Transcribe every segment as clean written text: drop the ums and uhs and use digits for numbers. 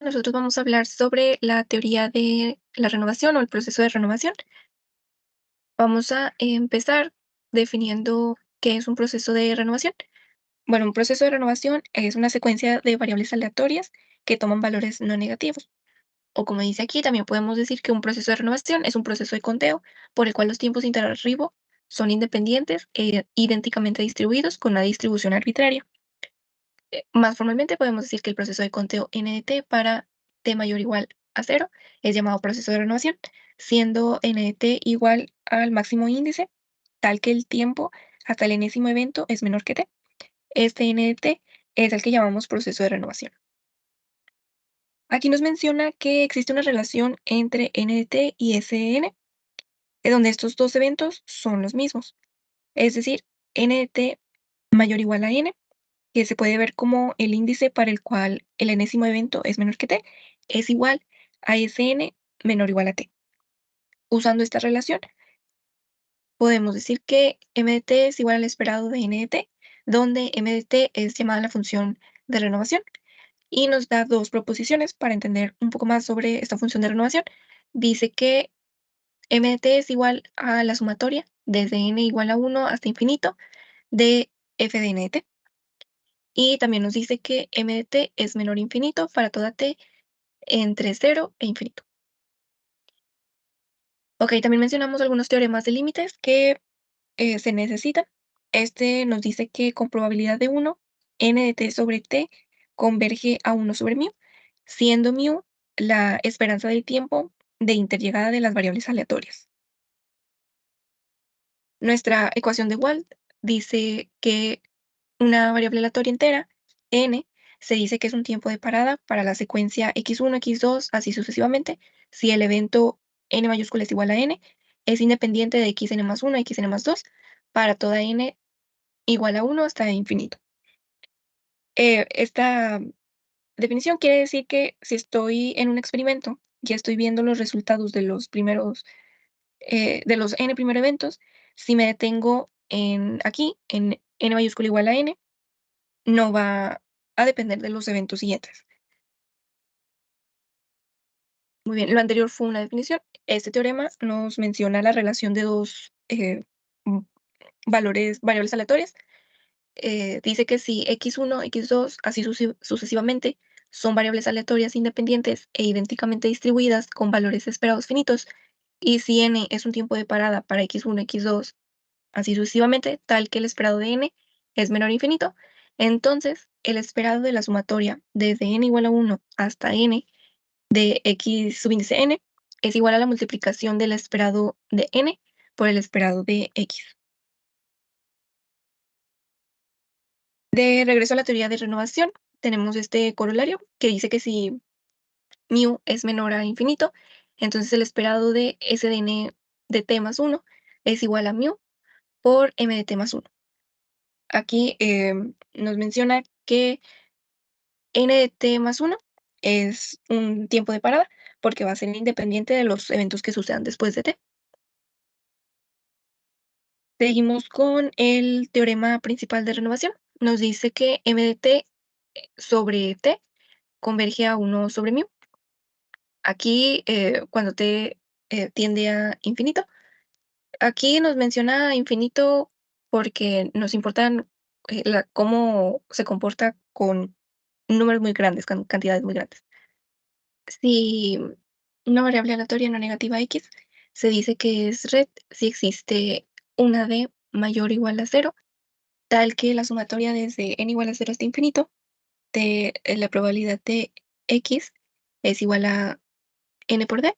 nosotros vamos a hablar sobre la teoría de la renovación o el proceso de renovación. Vamos a empezar definiendo qué es un proceso de renovación. Bueno, un proceso de renovación es una secuencia de variables aleatorias que toman valores no negativos. O como dice aquí, también podemos decir que un proceso de renovación es un proceso de conteo por el cual los tiempos interarribo son independientes e idénticamente distribuidos con una distribución arbitraria. Más formalmente podemos decir que el proceso de conteo n de t para t mayor o igual a cero es llamado proceso de renovación, siendo n de t igual al máximo índice, tal que el tiempo hasta el enésimo evento es menor que t. Este n de t es el que llamamos proceso de renovación. Aquí nos menciona que existe una relación entre n de t y Sn, en donde estos dos eventos son los mismos. Es decir, n de t mayor o igual a n, que se puede ver como el índice para el cual el enésimo evento es menor que t, es igual a Sn menor o igual a t. Usando esta relación, podemos decir que m de t es igual al esperado de n de t, donde m de t es llamada la función de renovación, y nos da dos proposiciones para entender un poco más sobre esta función de renovación. Dice que m de t es igual a la sumatoria desde n igual a 1 hasta infinito de f de n de t. Y también nos dice que m de t es menor a infinito para toda t entre 0 e infinito. Ok, también mencionamos algunos teoremas de límites que se necesitan. Este nos dice que con probabilidad de 1, n de t sobre t converge a 1 sobre μ, siendo μ la esperanza del tiempo de interllegada de las variables aleatorias. Nuestra ecuación de Wald dice que una variable aleatoria entera, n, se dice que es un tiempo de parada para la secuencia x1, x2, así sucesivamente, si el evento n mayúscula es igual a n, es independiente de xn más 1 xn más 2, para toda n igual a 1 hasta infinito. Esta definición quiere decir que si estoy en un experimento y estoy viendo los resultados de los primeros, de los n primeros eventos, si me detengo en n mayúscula igual a n, no va a depender de los eventos siguientes. Muy bien, lo anterior fue una definición. Este teorema nos menciona la relación de dos mm, variables aleatorias. Dice que si x1, x2, así sucesivamente, son variables aleatorias independientes e idénticamente distribuidas con valores esperados finitos, y si n es un tiempo de parada para x1, x2, así sucesivamente, tal que el esperado de n es menor a infinito, entonces el esperado de la sumatoria desde n igual a 1 hasta n de x subíndice n es igual a la multiplicación del esperado de n por el esperado de x. De regreso a la teoría de renovación, tenemos este corolario que dice que si μ es menor a infinito, entonces el esperado de S de n de t más 1 es igual a μ por m de t más 1. Aquí nos menciona que n de t más 1 es un tiempo de parada porque va a ser independiente de los eventos que sucedan después de t. Seguimos con el teorema principal de renovación. Nos dice que m de t sobre t converge a 1 sobre μ. Aquí, cuando t tiende a infinito, aquí nos menciona infinito porque nos importan cómo se comporta con números muy grandes, con cantidades muy grandes. Si una variable aleatoria no negativa x se dice que es red si existe una d mayor o igual a cero, tal que la sumatoria desde n igual a cero hasta infinito de la probabilidad de x es igual a n por d.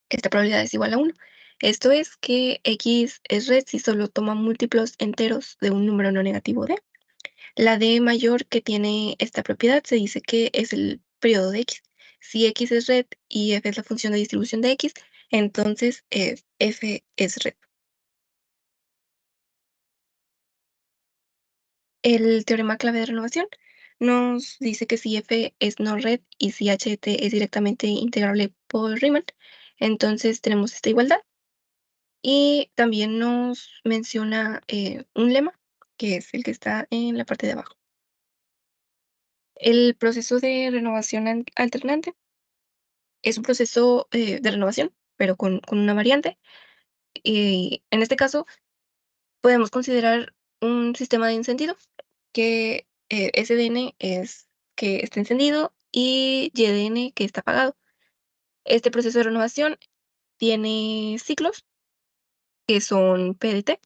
Esta probabilidad es igual a 1. Esto es que x es red si solo toma múltiplos enteros de un número no negativo d. La d mayor que tiene esta propiedad se dice que es el periodo de x. Si x es red y f es la función de distribución de x, entonces f es red. El teorema clave de renovación nos dice que si f es no red y si h de t es directamente integrable por Riemann, entonces tenemos esta igualdad. Y también nos menciona un lema, que es el que está en la parte de abajo. El proceso de renovación alternante es un proceso de renovación, pero con una variante. Y en este caso, podemos considerar un sistema de encendido que SDN es que está encendido y YDN que está apagado. Este proceso de renovación tiene ciclos que son PDT,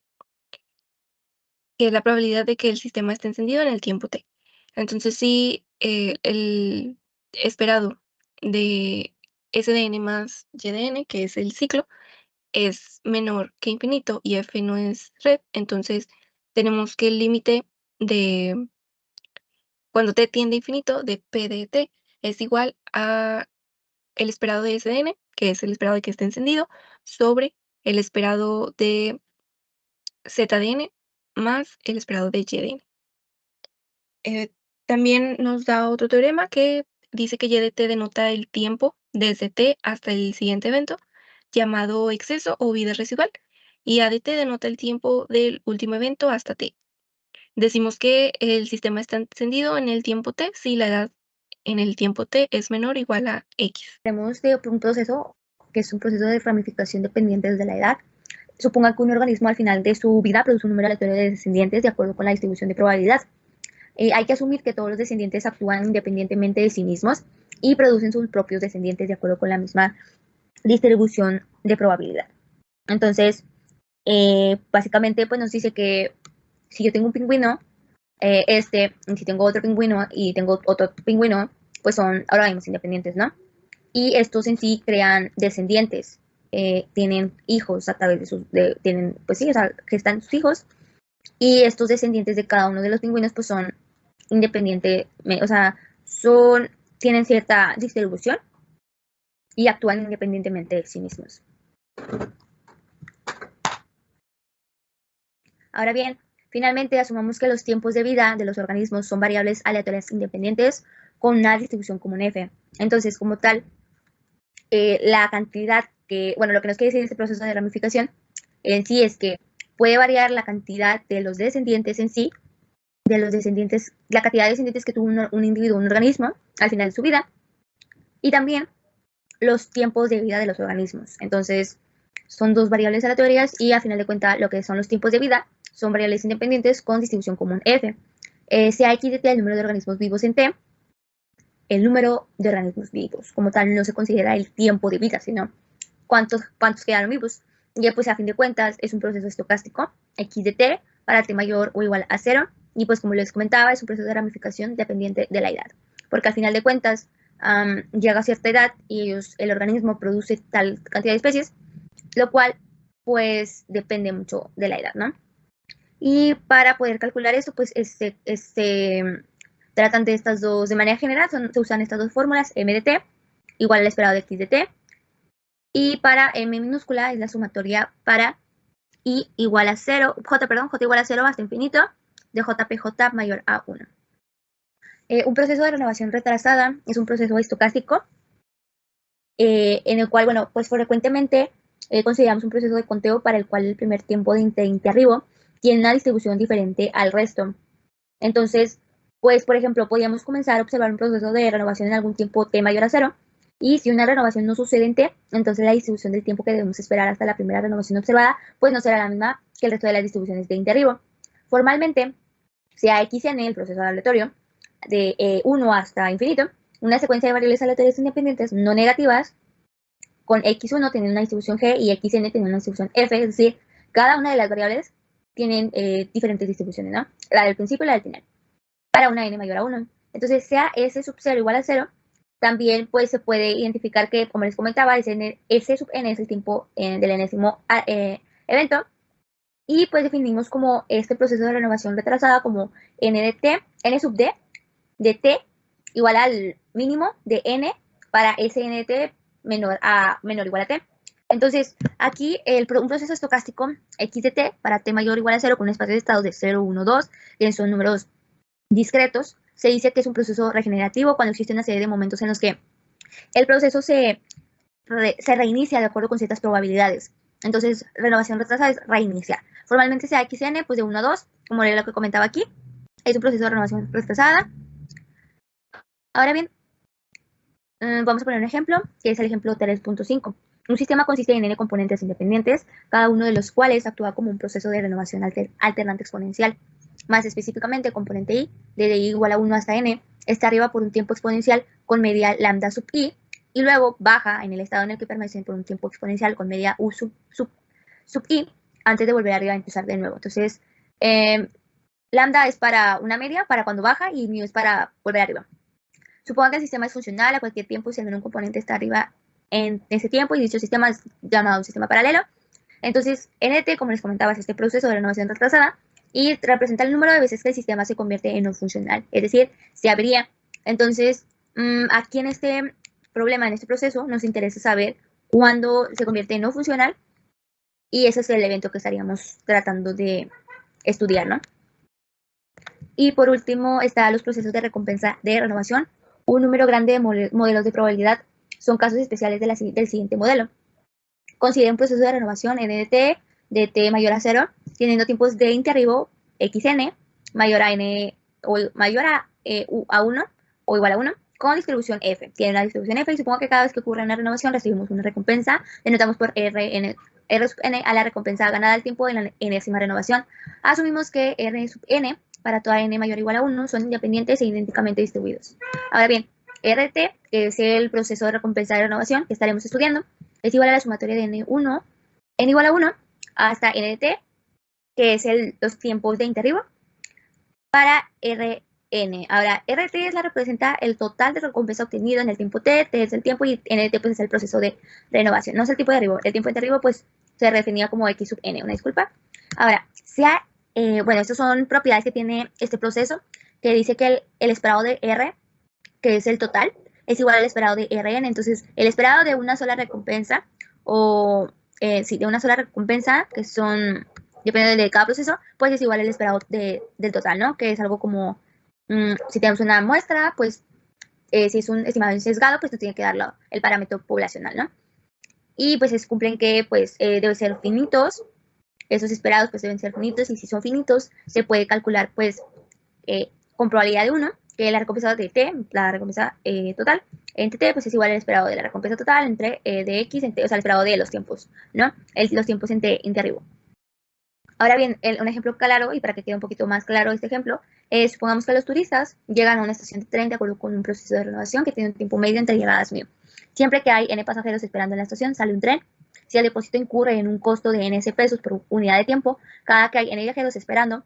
que es la probabilidad de que el sistema esté encendido en el tiempo T. Entonces, si el esperado de SDN más YDN, que es el ciclo, es menor que infinito y F no es red, entonces tenemos que el límite de cuando T tiende a infinito de P de T es igual a el esperado de SDN, que es el esperado de que esté encendido, sobre el esperado de ZDN más el esperado de YDN. Eh, También nos da otro teorema que dice que Y de T denota el tiempo desde T hasta el siguiente evento, llamado exceso o vida residual, y A de T denota el tiempo del último evento hasta T. Decimos que el sistema está encendido en el tiempo T si la edad en el tiempo T es menor o igual a X. Tenemos de un proceso que es un proceso de ramificación dependiente desde la edad. Suponga que un organismo al final de su vida produce un número aleatorio de descendientes de acuerdo con la distribución de probabilidad. Hay que asumir que todos los descendientes actúan independientemente de sí mismos y producen sus propios descendientes de acuerdo con la misma distribución de probabilidad. Entonces, básicamente, pues nos dice que si yo tengo un pingüino, si tengo otro pingüino y tengo otro pingüino, pues son organismos independientes, ¿no? Y estos en sí crean descendientes, tienen hijos a través de sus, tienen, pues sí, o sea, gestan sus hijos, y estos descendientes de cada uno de los pingüinos pues son independientes, o sea, tienen cierta distribución y actúan independientemente de sí mismos. Ahora bien, finalmente asumamos que los tiempos de vida de los organismos son variables aleatorias independientes con una distribución común F. Entonces, como tal, la cantidad que, bueno, lo que nos quiere decir este proceso de ramificación en sí es que puede variar la cantidad de los descendientes en sí, de los descendientes, la cantidad de descendientes que tuvo un individuo, un organismo, al final de su vida, y también los tiempos de vida de los organismos. Entonces, son dos variables aleatorias y a final de cuentas lo que son los tiempos de vida son variables independientes con distribución común F. Sea X de T el número de organismos vivos en T, el número de organismos vivos. Como tal, no se considera el tiempo de vida, sino cuántos quedaron vivos. Y pues a fin de cuentas es un proceso estocástico, X de T para T mayor o igual a 0. Y pues como les comentaba, es un proceso de ramificación dependiente de la edad. Porque al final de cuentas llega a cierta edad y el organismo produce tal cantidad de especies, lo cual pues depende mucho de la edad, ¿no? Y para poder calcular eso, pues tratan de estas dos, de manera general, se usan estas dos fórmulas, m de t igual al esperado de x de t, y para m minúscula es la sumatoria para i igual a 0, j igual a 0 hasta infinito, de jpj mayor a 1. Un proceso de renovación retrasada es un proceso estocástico, en el cual, bueno, pues frecuentemente consideramos un proceso de conteo para el cual el primer tiempo de interrribo tiene una distribución diferente al resto. Entonces, pues, por ejemplo, podríamos comenzar a observar un proceso de renovación en algún tiempo t mayor a 0, y si una renovación no sucede en t, entonces la distribución del tiempo que debemos esperar hasta la primera renovación observada, pues no será la misma que el resto de las distribuciones de interrribo. Formalmente, sea xn el proceso aleatorio, de 1 hasta infinito, una secuencia de variables aleatorias independientes no negativas, con x1 tienen una distribución g y xn tienen una distribución f, es decir, cada una de las variables tienen diferentes distribuciones, ¿no? La del principio y la del final, para una n mayor a 1. Entonces, sea s sub 0 igual a 0, también pues se puede identificar que, como les comentaba, s sub n es el tiempo del enésimo evento, y pues definimos como este proceso de renovación retrasada como n de t, n sub d de t igual al mínimo de n para sn de t menor o igual a t. Entonces, aquí un proceso estocástico x de t para t mayor o igual a 0 con un espacio de estados de 0, 1, 2, que son números discretos, se dice que es un proceso regenerativo cuando existe una serie de momentos en los que el proceso se reinicia de acuerdo con ciertas probabilidades. Entonces, renovación retrasada es reiniciar. Formalmente sea xn, pues de 1 a 2, como era lo que comentaba aquí. Es un proceso de renovación retrasada. Ahora bien, vamos a poner un ejemplo, que es el ejemplo 3.5. Un sistema consiste en n componentes independientes, cada uno de los cuales actúa como un proceso de renovación alternante exponencial. Más específicamente, componente i, desde i igual a 1 hasta n, está arriba por un tiempo exponencial con media lambda sub i, y luego baja en el estado en el que permanece por un tiempo exponencial con media u sub i, antes de volver arriba a empezar de nuevo. Entonces, lambda es para una media, para cuando baja, y mu es para volver arriba. Suponga que el sistema es funcional a cualquier tiempo si al menos un componente está arriba en ese tiempo y dicho sistema es llamado un sistema paralelo. Entonces, NT, como les comentaba, es este proceso de renovación retrasada y representa el número de veces que el sistema se convierte en no funcional, es decir, se abriría. Entonces, aquí en este problema, en este proceso, nos interesa saber cuándo se convierte en no funcional y ese es el evento que estaríamos tratando de estudiar, ¿no? Y por último, están los procesos de recompensa de renovación. Un número grande de modelos de probabilidad son casos especiales del siguiente modelo. Considera un proceso de renovación n de t mayor a 0, teniendo tiempos de interribo xn mayor a n o mayor a, a 1 o igual a 1 con distribución f. Tiene una distribución f y supongo que cada vez que ocurre una renovación recibimos una recompensa. Denotamos por r sub n a la recompensa ganada al tiempo de la enésima renovación. Asumimos que r sub n para toda n mayor o igual a 1 son independientes e idénticamente distribuidos. Ahora bien, RT, que es el proceso de recompensa de renovación que estaremos estudiando, es igual a la sumatoria de n1, n igual a 1, hasta nt, que es los tiempos de interribo, para Rn. Ahora, RT es representa el total de recompensa obtenido en el tiempo t es el tiempo y nt pues es el proceso de renovación. No es el tiempo de arribo. El tiempo de arribo pues se definía como x sub n, una disculpa. Ahora, bueno, estas son propiedades que tiene este proceso, que dice que el esperado de R, que es el total, es igual al esperado de Rn. Entonces, el esperado de una sola recompensa, o sí, de una sola recompensa, que son, depende de cada proceso, pues es igual al esperado del total, ¿no? Que es algo como, si tenemos una muestra, pues si es un estimado sesgado, pues nos tiene que dar el parámetro poblacional, ¿no? Y pues se cumplen que pues deben ser finitos, esos esperados pues deben ser finitos, y si son finitos, se puede calcular pues con probabilidad de 1, que la recompensa de t, la recompensa total, entre t pues es igual al esperado de la recompensa total entre de x, o sea, el esperado de los tiempos, ¿no? Los tiempos en t arriba. Ahora bien, un ejemplo claro, y para que quede un poquito más claro este ejemplo, supongamos que los turistas llegan a una estación de tren de acuerdo con un proceso de renovación que tiene un tiempo medio entre llegadas mío. Siempre que hay n pasajeros esperando en la estación, sale un tren. Si el depósito incurre en un costo de ns pesos por unidad de tiempo, cada que hay n viajeros esperando,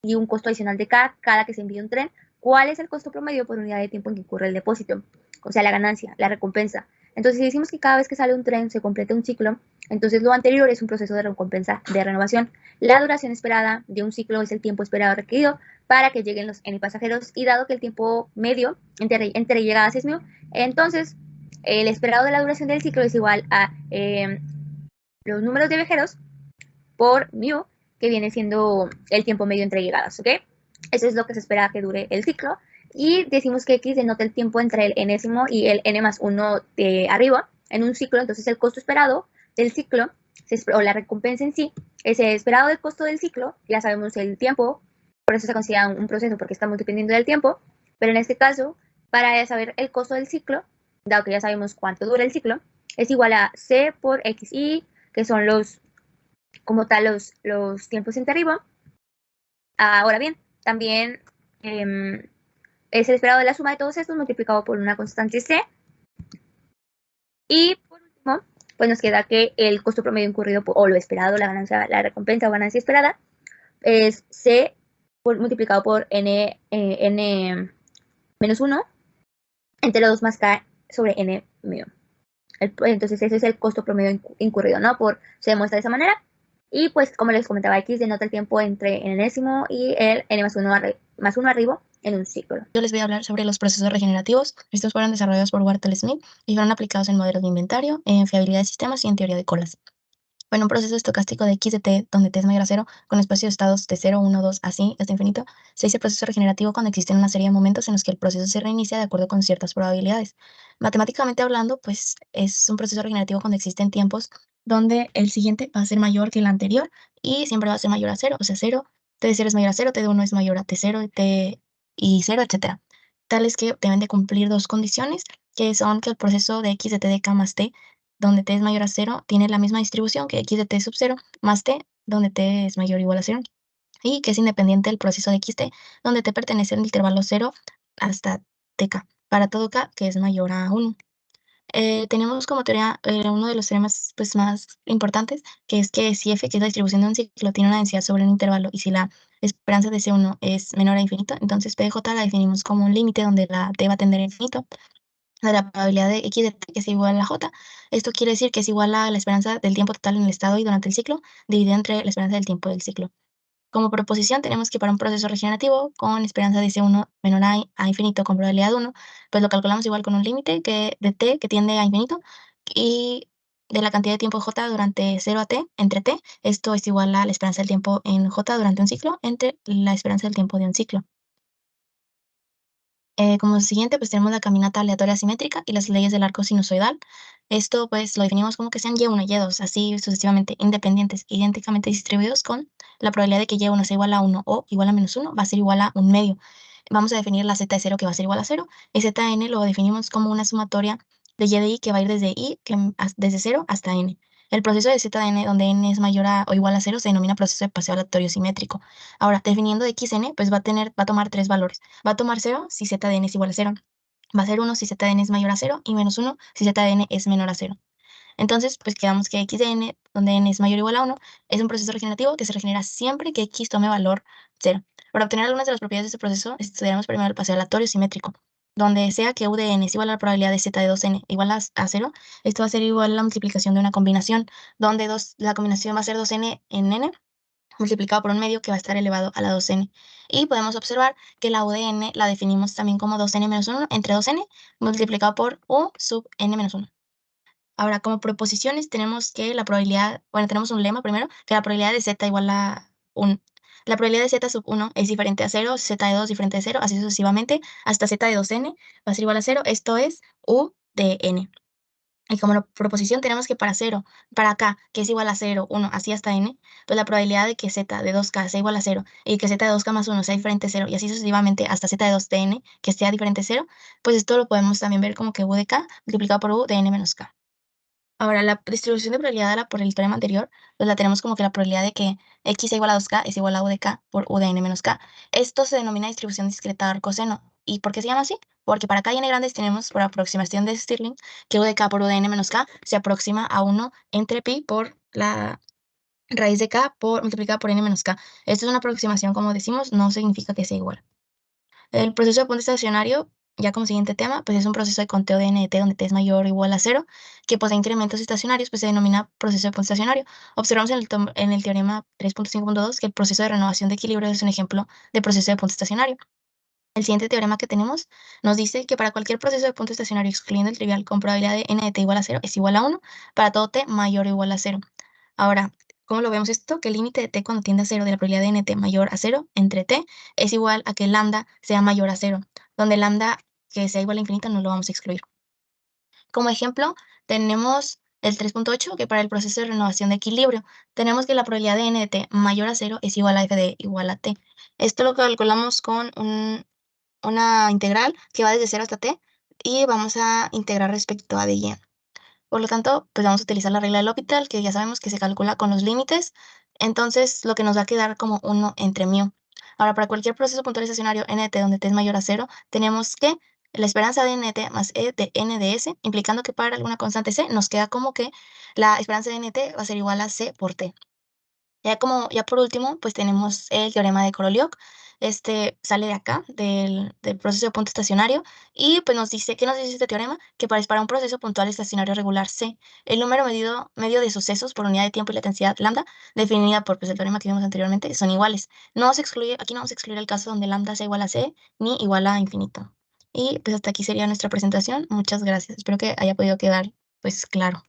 y un costo adicional de cada que se envíe un tren, ¿cuál es el costo promedio por unidad de tiempo en que incurre el depósito? O sea, la ganancia, la recompensa. Entonces, si decimos que cada vez que sale un tren se completa un ciclo, entonces lo anterior es un proceso de recompensa de renovación. La duración esperada de un ciclo es el tiempo esperado requerido para que lleguen los n pasajeros, y dado que el tiempo medio entre llegadas es mu, entonces el esperado de la duración del ciclo es igual a los números de viajeros por mu, que viene siendo el tiempo medio entre llegadas, ¿ok? Eso es lo que se espera que dure el ciclo. Y decimos que x denota el tiempo entre el enésimo y el n más 1 de arriba en un ciclo. Entonces el costo esperado del ciclo, o la recompensa en sí, es el esperado del costo del ciclo. Ya sabemos el tiempo, por eso se considera un proceso, porque estamos dependiendo del tiempo. Pero en este caso, para saber el costo del ciclo, dado que ya sabemos cuánto dura el ciclo, es igual a c por xi, que son como tal los tiempos en arriba. Ahora bien, también es el esperado de la suma de todos estos multiplicado por una constante c. Y por último, pues nos queda que el costo promedio incurrido o lo esperado, la ganancia, la recompensa o ganancia esperada, es c multiplicado por n menos 1 entre 2 más k sobre n medio. Entonces ese es el costo promedio incurrido, ¿no? Se demuestra de esa manera. Y pues como les comentaba, x denota el tiempo entre el enésimo y el n más 1 arriba en un ciclo. Yo les voy a hablar sobre los procesos regenerativos. Estos fueron desarrollados por Bartel Smith y fueron aplicados en modelos de inventario, en fiabilidad de sistemas y en teoría de colas. Bueno, un proceso estocástico de x de t, donde t es mayor a 0, con espacio de estados de 0, 1, 2, así hasta infinito, se dice proceso regenerativo cuando existen una serie de momentos en los que el proceso se reinicia de acuerdo con ciertas probabilidades. Matemáticamente hablando, pues es un proceso regenerativo cuando existen tiempos donde el siguiente va a ser mayor que el anterior y siempre va a ser mayor a 0, o sea, 0, t de 0 es mayor a 0, t de 1 es mayor a t0, t y 0, etc. tales que deben de cumplir dos condiciones, que son que el proceso de x de t de k más t, donde t es mayor a 0, tiene la misma distribución que x de t sub 0 más t, donde t es mayor o igual a 0, y que es independiente del proceso de xt, donde t pertenece al intervalo 0 hasta tk, para todo k que es mayor a 1. Tenemos como teoría uno de los teoremas pues, más importantes, que es que si f, que es la distribución de un ciclo, tiene una densidad sobre un intervalo, y si la esperanza de C1 es menor a infinito, entonces P de J la definimos como un límite donde la t va a tender a infinito de la probabilidad de x de t, que es igual a j. Esto quiere decir que es igual a la esperanza del tiempo total en el estado y durante el ciclo, dividido entre la esperanza del tiempo del ciclo. Como proposición tenemos que para un proceso regenerativo con esperanza de C1 menor a infinito con probabilidad de 1, pues lo calculamos igual con un límite de t que tiende a infinito y de la cantidad de tiempo j durante 0 a t entre t. Esto es igual a la esperanza del tiempo en j durante un ciclo entre la esperanza del tiempo de un ciclo. Como siguiente, pues tenemos la caminata aleatoria simétrica y las leyes del arco sinusoidal. Esto pues lo definimos como que sean y1 y y2, así sucesivamente, independientes, idénticamente distribuidos con la probabilidad de que y1 sea igual a 1 o igual a menos 1 va a ser igual a un medio. Vamos a definir la z de 0 que va a ser igual a 0, y zn lo definimos como una sumatoria de y de i que va a ir desde desde 0 hasta n. El proceso de zn, donde n es mayor a o igual a 0, se denomina proceso de paseo aleatorio simétrico. Ahora, definiendo xn, pues va a tomar tres valores. Va a tomar 0 si z de n es igual a 0. Va a ser 1 si z de n es mayor a 0 y menos 1 si z de n es menor a 0. Entonces, pues quedamos que x de n, donde n es mayor o igual a 1, es un proceso regenerativo que se regenera siempre que x tome valor 0. Para obtener algunas de las propiedades de este proceso, estudiaremos primero el paseo aleatorio simétrico, donde sea que u de n es igual a la probabilidad de z de 2n igual a 0, esto va a ser igual a la multiplicación de una combinación, donde la combinación va a ser 2n en n, multiplicado por un medio que va a estar elevado a la 2n. Y podemos observar que la u de n la definimos también como 2n menos 1 entre 2n multiplicado por u sub n menos 1. Ahora, como proposiciones tenemos que la probabilidad, bueno, tenemos un lema primero, que la probabilidad de z igual a 1. La probabilidad de z sub 1 es diferente a 0, z de 2 diferente a 0, así sucesivamente, hasta z de 2n va a ser igual a 0, esto es u de n. Y como proposición tenemos que para 0, para k, que es igual a 0, 1, así hasta n, pues la probabilidad de que z de 2k sea igual a 0 y que z de 2k más 1 sea diferente a 0 y así sucesivamente hasta z de 2 de n que sea diferente a 0, pues esto lo podemos también ver como que u de k multiplicado por u de n menos k. Ahora, la distribución de probabilidad dada por el teorema anterior, pues la tenemos como que la probabilidad de que x sea igual a 2k es igual a u de k por u de n menos k. Esto se denomina distribución discreta de arco-seno. ¿Y por qué se llama así? Porque para k y n grandes tenemos por aproximación de Stirling que u de k por u de n menos k se aproxima a 1 entre pi por la raíz de k multiplicada por n menos k. Esto es una aproximación, como decimos, no significa que sea igual. El proceso de punto estacionario, ya como siguiente tema, pues es un proceso de conteo de n de t donde t es mayor o igual a 0, que posee incrementos estacionarios, pues se denomina proceso de punto estacionario. Observamos en el teorema 3.5.2 que el proceso de renovación de equilibrio es un ejemplo de proceso de punto estacionario. El siguiente teorema que tenemos nos dice que para cualquier proceso de punto estacionario, excluyendo el trivial, con probabilidad de n de t igual a 0, es igual a 1, para todo t mayor o igual a 0. Ahora, ¿cómo lo vemos esto? Que el límite de t cuando tiende a 0 de la probabilidad de nt mayor a 0 entre t es igual a que lambda sea mayor a 0, donde lambda que sea igual a infinito no lo vamos a excluir. Como ejemplo, tenemos el 3.8, que para el proceso de renovación de equilibrio, tenemos que la probabilidad de n de t mayor a 0 es igual a f de igual a t. Esto lo calculamos con una integral que va desde 0 hasta t y vamos a integrar respecto a y. Por lo tanto, pues vamos a utilizar la regla del L'Hopital, que ya sabemos que se calcula con los límites. Entonces, lo que nos va a quedar como 1 entre μ. Ahora, para cualquier proceso puntual estacionario nt donde t es mayor a 0, tenemos que la esperanza de nt más e de n de s, implicando que para alguna constante c nos queda como que la esperanza de nt va a ser igual a c por t. Ya por último, pues tenemos el teorema de Koroliov. Este sale de acá, del proceso de punto estacionario, y pues ¿qué nos dice este teorema? Que para un proceso puntual estacionario regular C, el número medio de sucesos por unidad de tiempo y la intensidad lambda, definida por pues, el teorema que vimos anteriormente, son iguales. Aquí no vamos a excluir el caso donde lambda sea igual a C ni igual a infinito. Y pues hasta aquí sería nuestra presentación. Muchas gracias. Espero que haya podido quedar pues claro.